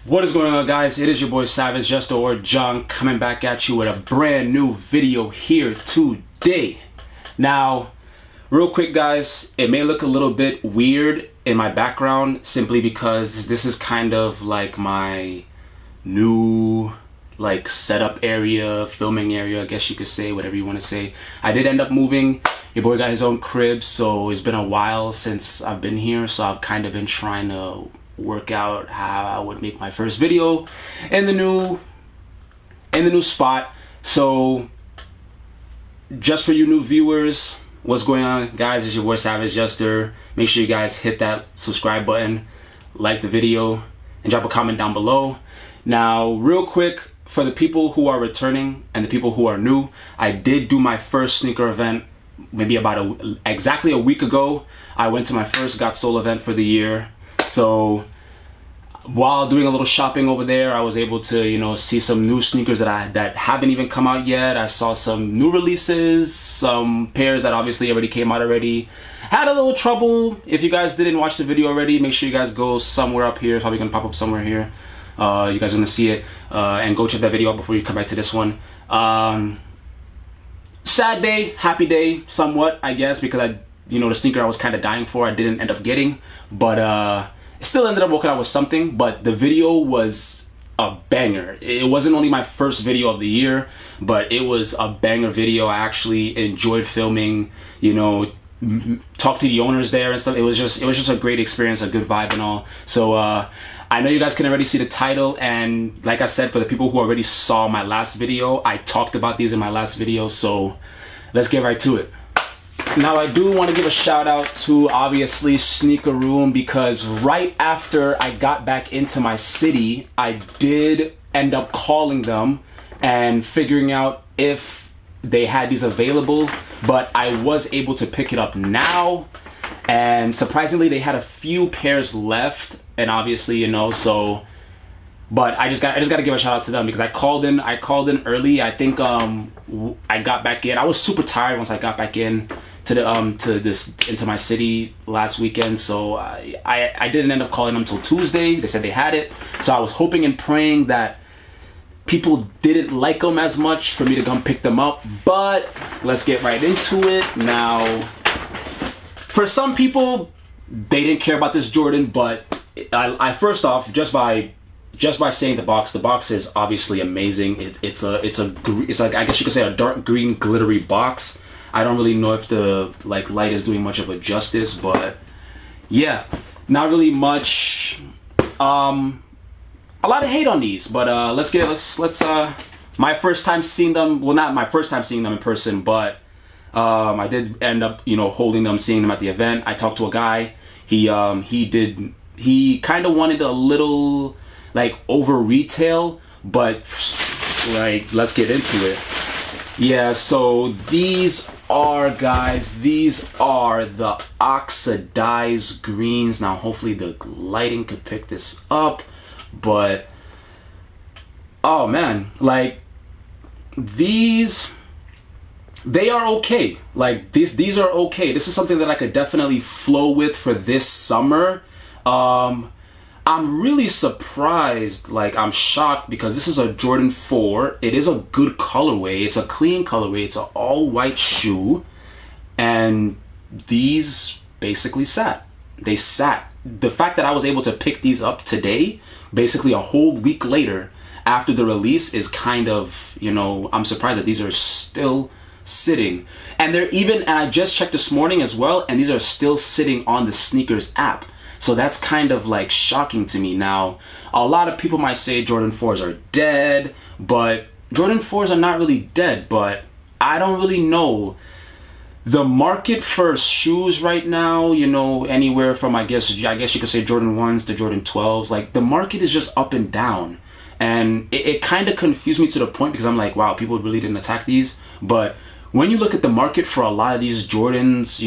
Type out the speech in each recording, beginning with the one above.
What is going on, guys? It is your boy Savage, Just or John, coming back at you with a brand new video here today. Now, real quick, guys, it may look a little bit weird in my background simply because this is kind of like my new setup area, filming area, I guess you could say, whatever you want to say. I did end up moving. Your boy got his own crib, so it's been a while since I've been here, so I've kind of been trying to work out how I would make my first video in the new spot. So just for you new viewers, what's going on, guys? It's your boy Savage Jester. Make sure you guys hit that subscribe button, like the video, and drop a comment down below. Now, real quick, for the people who are returning and the people who are new, I did do my first sneaker event maybe about exactly a week ago. I went to my first Got Soul event for the year. So while doing a little shopping over there, I was able to, see some new sneakers that haven't even come out yet. I saw some new releases, some pairs that obviously already came out already. Had a little trouble. If you guys didn't watch the video already, make sure you guys go somewhere up here. It's probably gonna pop up somewhere here. You guys are gonna see it, and go check that video out before you come back to this one. Sad day, happy day, somewhat, I guess, because the sneaker I was kind of dying for, I didn't end up getting, but it still ended up working out with something. But the video was a banger. It wasn't only my first video of the year, but it was a banger video. I actually enjoyed filming, talk to the owners there and stuff. It was just a great experience, a good vibe and all. So I know you guys can already see the title, and like I said, for the people who already saw my last video, I talked about these in my last video, so let's get right to it. Now, I do want to give a shout out to obviously Sneaker Room, because right after I got back into my city, I did end up calling them and figuring out if they had these available, but I was able to pick it up now, and surprisingly they had a few pairs left, and obviously but I just got to give a shout out to them, because I called in early. I think I got back in. I was super tired once I got back in to into my city last weekend, so I didn't end up calling them until Tuesday. They said they had it, so I was hoping and praying that people didn't like them as much for me to come pick them up. But let's get right into it. Now, for some people, they didn't care about this Jordan, but I first off, just by saying the box is obviously amazing. It's like, I guess you could say, a dark green glittery box. I don't really know if the light is doing much of a justice, but yeah, not really much. A lot of hate on these, but let's my first time seeing them, well, not my first time seeing them in person, but I did end up holding them, seeing them at the event. I talked to a guy. He kind of wanted a little over retail, but let's get into it. Yeah, so these are the oxidized greens. Now hopefully the lighting could pick this up, but oh man, these, they are okay. These are okay. This is something that I could definitely flow with for this summer. I'm really surprised, I'm shocked, because this is a Jordan 4. It is a good colorway. It's a clean colorway. It's an all white shoe. And these basically sat. They sat. The fact that I was able to pick these up today, basically a whole week later after the release, is kind of, I'm surprised that these are still sitting. And and I just checked this morning as well, and these are still sitting on the Sneakers app. So that's kind of shocking to me. Now, a lot of people might say Jordan 4s are dead, but Jordan 4s are not really dead, but I don't really know. The market for shoes right now, anywhere from, I guess you could say Jordan 1s to Jordan 12s, the market is just up and down. And it kind of confused me to the point, because I'm like, wow, people really didn't attack these. But when you look at the market for a lot of these Jordans,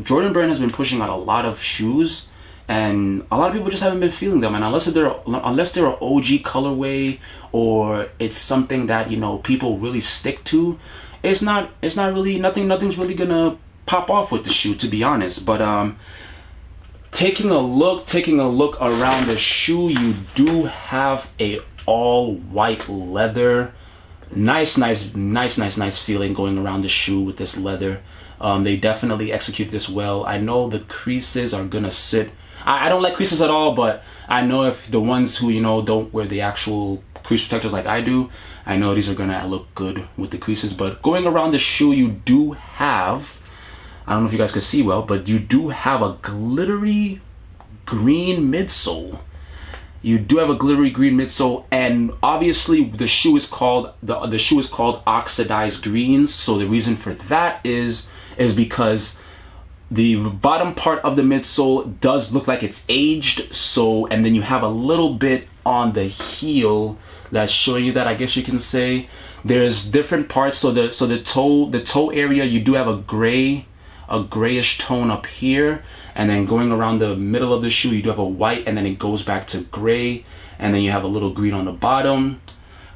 Jordan Brand has been pushing out a lot of shoes, and a lot of people just haven't been feeling them. And unless they're an OG colorway, or it's something that people really stick to, it's not really, nothing's really gonna pop off with the shoe, to be honest. But taking a look around the shoe, you do have a all white leather. Nice feeling going around the shoe with this leather. They definitely execute this well. I know the creases are gonna sit. I don't like creases at all, but I know if the ones who, you know, don't wear the actual crease protectors like I do, I know these are gonna look good with the creases. But going around the shoe, you do have, I don't know if you guys can see well, but you do have a glittery green midsole. You do have a glittery green midsole, and obviously the shoe is called the shoe is called Oxidized Greens. So the reason for that is because the bottom part of the midsole does look like it's aged. So, and then you have a little bit on the heel that's showing you that, I guess you can say. There's different parts. So the toe area, you do have a grayish tone up here, and then going around the middle of the shoe, you do have a white, and then it goes back to gray, and then you have a little green on the bottom.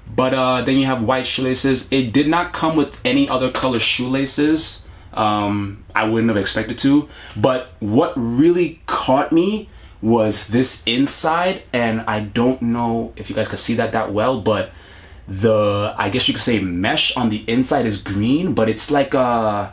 But then you have white shoelaces. It did not come with any other color shoelaces. I wouldn't have expected to, but what really caught me was this inside, and I don't know if you guys could see that well, but the, I guess you could say, mesh on the inside is green, but it's like I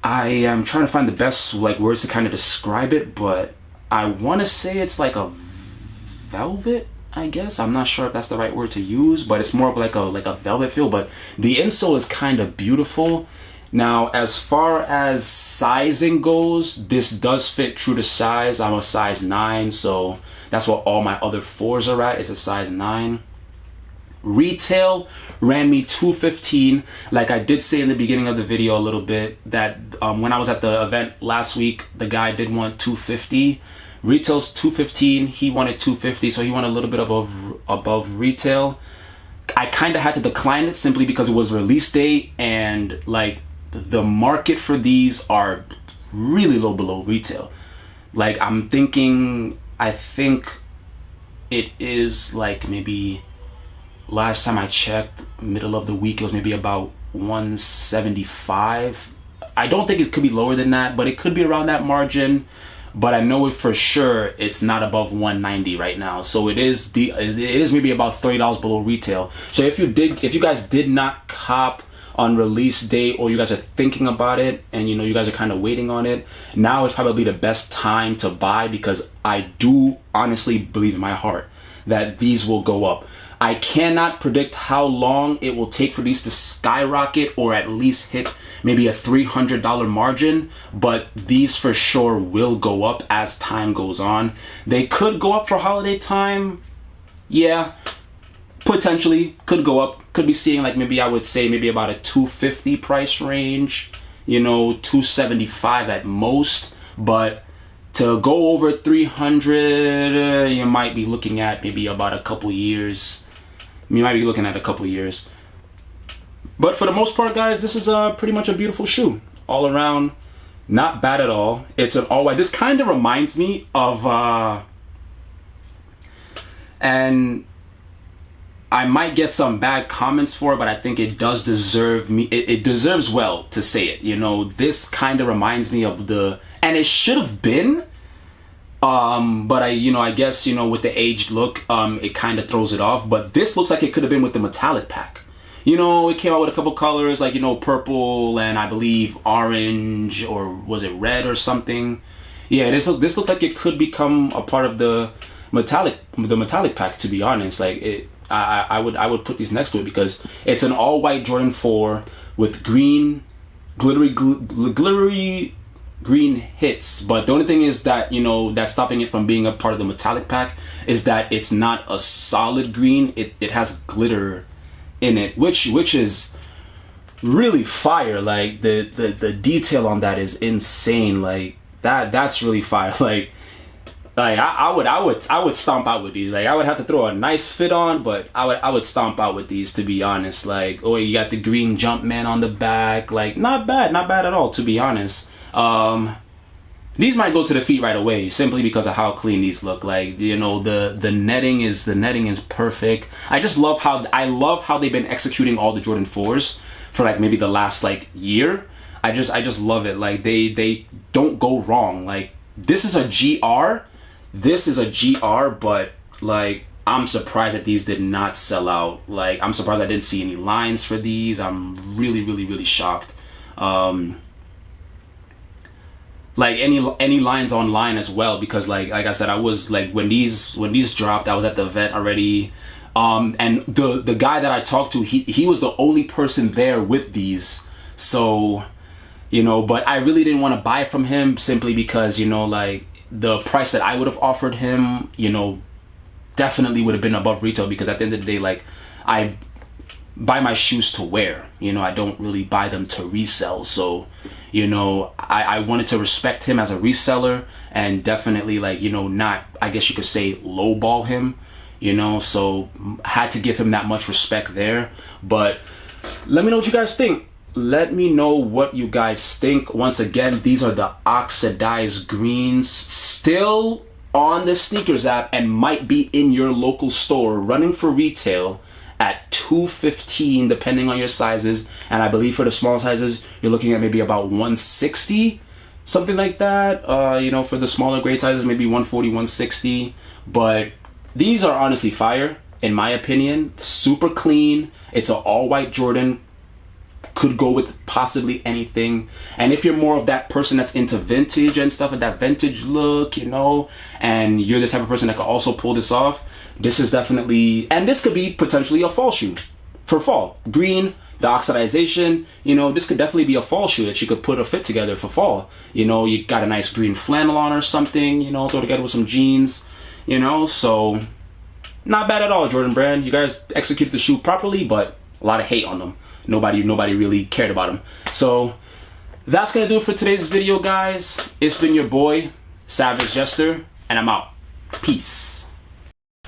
am trying to find the best like words to kind of describe it, but I want to say it's like a velvet, I guess. I'm not sure if that's the right word to use, but it's more of like a velvet feel. But the insole is kind of beautiful. Now, as far as sizing goes, this does fit true to size. I'm a size 9, so that's what all my other 4s are at. It's a size 9. Retail ran me $215. Like I did say in the beginning of the video a little bit, that when I was at the event last week, the guy did want $250. Retail's $215. He wanted $250, so he went a little bit above retail. I kind of had to decline it simply because it was release day, and like the market for these are really low below retail. Like I think it is like, maybe last time I checked, middle of the week, it was maybe about 175. I don't think it could be lower than that, but it could be around that margin. But I know it for sure it's not above 190 right now. So it is maybe about $30 below retail. So if you guys did not cop on release date, or you guys are thinking about it and you know you guys are kind of waiting on it, now is probably the best time to buy, because I do honestly believe in my heart that these will go up. I cannot predict how long it will take for these to skyrocket, or at least hit maybe a $300 margin, but these for sure will go up as time goes on. They could go up for holiday time. Yeah, potentially could go up. Could be seeing like, maybe I would say maybe about a $250 price range, you know, $275 at most. But to go over 300, you might be looking at maybe about a couple years. You might be looking at a couple years. But for the most part, guys, this is pretty much a beautiful shoe all around. Not bad at all. It's an all white. This kind of reminds me of and I might get some bad comments for it, but I think it does deserve it deserves well to say it. You know, this kind of reminds me of and it should have been, but I guess, you know, with the aged look, it kind of throws it off. But this looks like it could have been with the metallic pack. You know, it came out with a couple colors, like, you know, purple and I believe orange, or was it red or something? Yeah, this looked like it could become a part of the metallic pack, to be honest. Like I would put these next to it, because it's an all white Jordan 4 with green glittery green hits. But the only thing is that, you know, that's stopping it from being a part of the metallic pack is that it's not a solid green. It has glitter in it, which is really fire. Like the detail on that is insane. Like that's really fire. Like I would stomp out with these. Like I would have to throw a nice fit on, but I would stomp out with these, to be honest. Like, oh, you got the green Jumpman on the back. Like, not bad at all, to be honest. These might go to the feet right away, simply because of how clean these look. Like, you know, the netting is perfect. I love how they've been executing all the Jordan 4s for like maybe the last like year. I just love it. Like they don't go wrong. Like this is a GR. This is a GR, but like, I'm surprised that these did not sell out. Like, I'm surprised I didn't see any lines for these. I'm really, really, really shocked. Like any lines online as well, because like I said, I was like, when these dropped, I was at the event already. And the guy that I talked to, he was the only person there with these. So, you know, but I really didn't want to buy from him simply because, you know, like the price that I would have offered him, you know, definitely would have been above retail, because at the end of the day, like, I buy my shoes to wear, you know, I don't really buy them to resell. So, you know, I wanted to respect him as a reseller, and definitely, like, you know, not, I guess you could say, lowball him, you know, so had to give him that much respect there. But let me know what you guys think. Let me know what you guys think. Once again, these are the Oxidized greens, still on the sneakers app, and might be in your local store, running for retail at $215 depending on your sizes. And I believe for the small sizes, you're looking at maybe about $160, something like that. You know, for the smaller grade sizes, maybe $140, $160. But these are honestly fire, in my opinion. Super clean. It's an all-white Jordan. Could go with possibly anything. And if you're more of that person that's into vintage and stuff, and that vintage look, you know, and you're the type of person that could also pull this off, this is definitely, and this could be potentially a fall shoe for fall. Green, the oxidization, you know, this could definitely be a fall shoe that you could put a fit together for fall. You know, you got a nice green flannel on or something, you know, throw together with some jeans, you know. So not bad at all, Jordan Brand. You guys executed the shoe properly, but a lot of hate on them. Nobody really cared about them. So that's gonna do it for today's video, guys. It's been your boy, Savage Jester, and I'm out. Peace.